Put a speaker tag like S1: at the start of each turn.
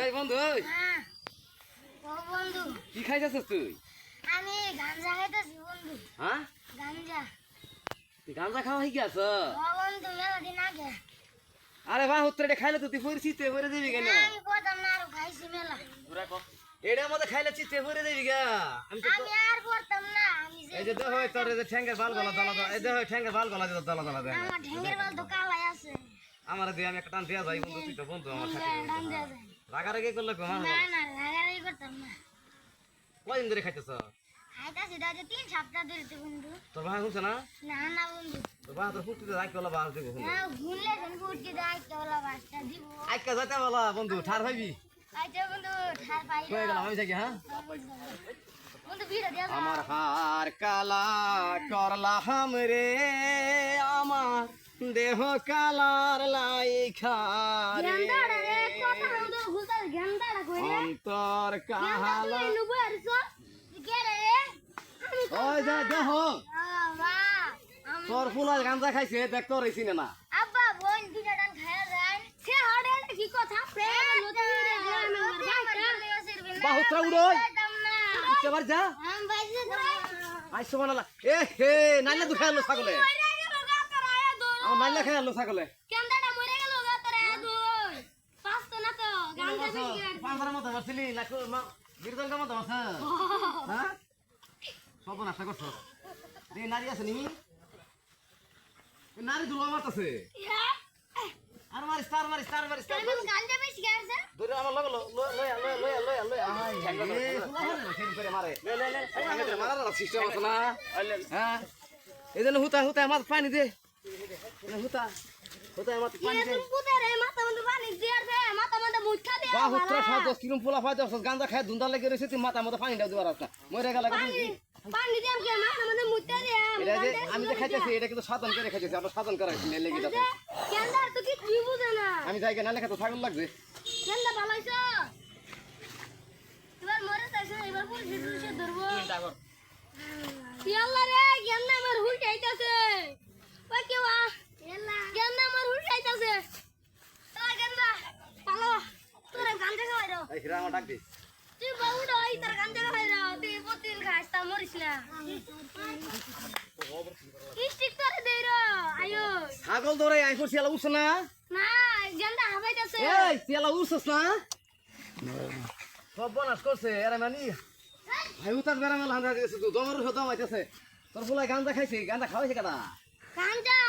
S1: এই বন্ধু ওই
S2: হ্যাঁ ও বন্ধু
S1: কি খাইছিস তুই?
S2: আমি গাঞ্জা খাইতেছি বন্ধু।
S1: হ্যাঁ
S2: গাঞ্জা
S1: তুই গাঁজা খাওয়া হয়ে গেছ?
S2: ও বন্ধু মেলা দিন আগে।
S1: আরে বাহ উত্তরে খাইলে তো তুই পরে চিতে পরে যাবি কেন?
S2: আমি কইতাম না আর খাইছি মেলা।
S1: এটা মধ্যে খাইলে চিতে পরে যাবি গা। আমি তো
S2: আমি আর পড়তাম না। আমি যে
S1: এই যে দেখো তোর এই যে ঠ্যাঙ্গের বাল গলা জ্বালা এই দেখো ঠ্যাঙ্গের বাল গলা জ্বালা জ্বালা দেয়
S2: আমার ঠ্যাঙ্গের বাল তো কালাই আছে।
S1: আমার দিয়ে আমি একটা টান দিয়া যাই বন্ধু তুই তো বন্ধু আমার সাথে
S2: ডান দেয়া যায়।
S1: রাগারাগি করলে কো
S2: না না লাগাই করতাম না।
S1: কয়দিন ধরে খাইতেছ?
S2: খাইতাছি দাদা 3 সপ্তাহ ধরে তো বন্ধু।
S1: তোর ভাই শুনছে না?
S2: না না বন্ধু
S1: তোর ভাই তোর ফুটিতে যাই কলা বাস দিব বন্ধু
S2: না ঘুরলে ফুটকি দাই কেবলা বাসটা দিব।
S1: আইকা যাইতে বলা বন্ধু ঠার ভাইবি
S2: আইতে বন্ধু ঠার পাই
S1: কয়ে গেলাম আমি যাই হ্যাঁ
S2: বন্ধু ভিড় দিয়া
S1: আমার হার কালা করলা হামরে আমার দেহ কালার লাইখা রে
S2: গেন্দাড়া রে কথা বন্ধু ঘুরতে গেন্দাড়া কইরে
S1: অন্তর কাহালা ওই যা দেখো তোর ফুলার গাঞ্জা খাইছে দেখ তোর এই সিনে না
S2: আব্বা বোন দুটা ডান খায়া যায় সে হাড়ে কি কথা প্রেম নতুন রে
S1: বাহুত্রা উড়োই উঠতে পার যা
S2: हम भाई से
S1: আইসো বানালা এ হে নাইলা দুখাই আলো ছাগলে আমার নাইলা খাই আলো ছাগলে
S2: কেন্দাটা মরে গেল গা তোরে দুই পাঁচ তো না তো গাঞ্জা বেশি
S1: পাঁচবার মতো মারছিলি না বীরদঙ্গা মতো মারছ হ্যাঁ সব নাশা করছো এই নারী আছে নি নারী দুলো মারতাছে আর মারিস তার মারিস তার মারিস তার
S2: তুমি গাঞ্জা বেশি গেছে
S1: ধরে আমার লগ লয় আই খেন করে মারে লে মারার সিস্টেম আছে না হ্যাঁ এজন্য হুতা হুতা মাছ পানি দে হুতা হুতা মাছ পানি দে
S2: তুমি কুদে রে মাথা মধ্যে পানি দিয়ার দে মাথা মধ্যে মুঠা দে
S1: বাহুত্রা 10 কিলো পোলা ফাইতে গাঁজা খায় ধুন্দা লেগে রইছে তুই মাথা মধ্যে পানি দাও দিবার আছে মরে গেল
S2: পানি দিয়াম কে মাথা মধ্যে মুঠা দে
S1: এটা যে আমি যে খাইতেছি এটা কিন্তু সাধন করে খাইতেছি আমরা সাধন করাইছি না লেগে যাচ্ছে
S2: কেন্দা তো কি তুই বুঝে না
S1: আমি যাই না লেখা তো ছাগল লাগবে
S2: কেন্দা ভালোইছ এবার মরে তাইছ এবার পুলিশ পুলিশে ধরবো ইয়াল্লা রে কেন্দা আমার হুইটাইতাছে ওই কি ওয়া কেন্দা আমার হুইটাইতাছে তো কেন্দা পালো তোরে গাঞ্জা খাওয়াই দাও
S1: এই হিরা আমার ডাক দে
S2: তুই বাবু ডই তোর গাঞ্জা খাওয়াই দাও তুই প্রতিদিন খাস তা মরিস না স্টিক তোরে দেই রে আয়ো
S1: ছাগল ধরে আই করছি এলা উঠছ না
S2: না কেন্দা হাবাইতাছে
S1: এই তেলা উঠছস না সব বনাস করছে এরা মানি ভাই উতার বেড়া মেলা হান্দা দিয়েছে তুই দমের দম আইতেছে তোর ফুলাই গাঁজা খাইছি গাঁজা খাওয়াইছে কেনা
S2: গাঞ্জা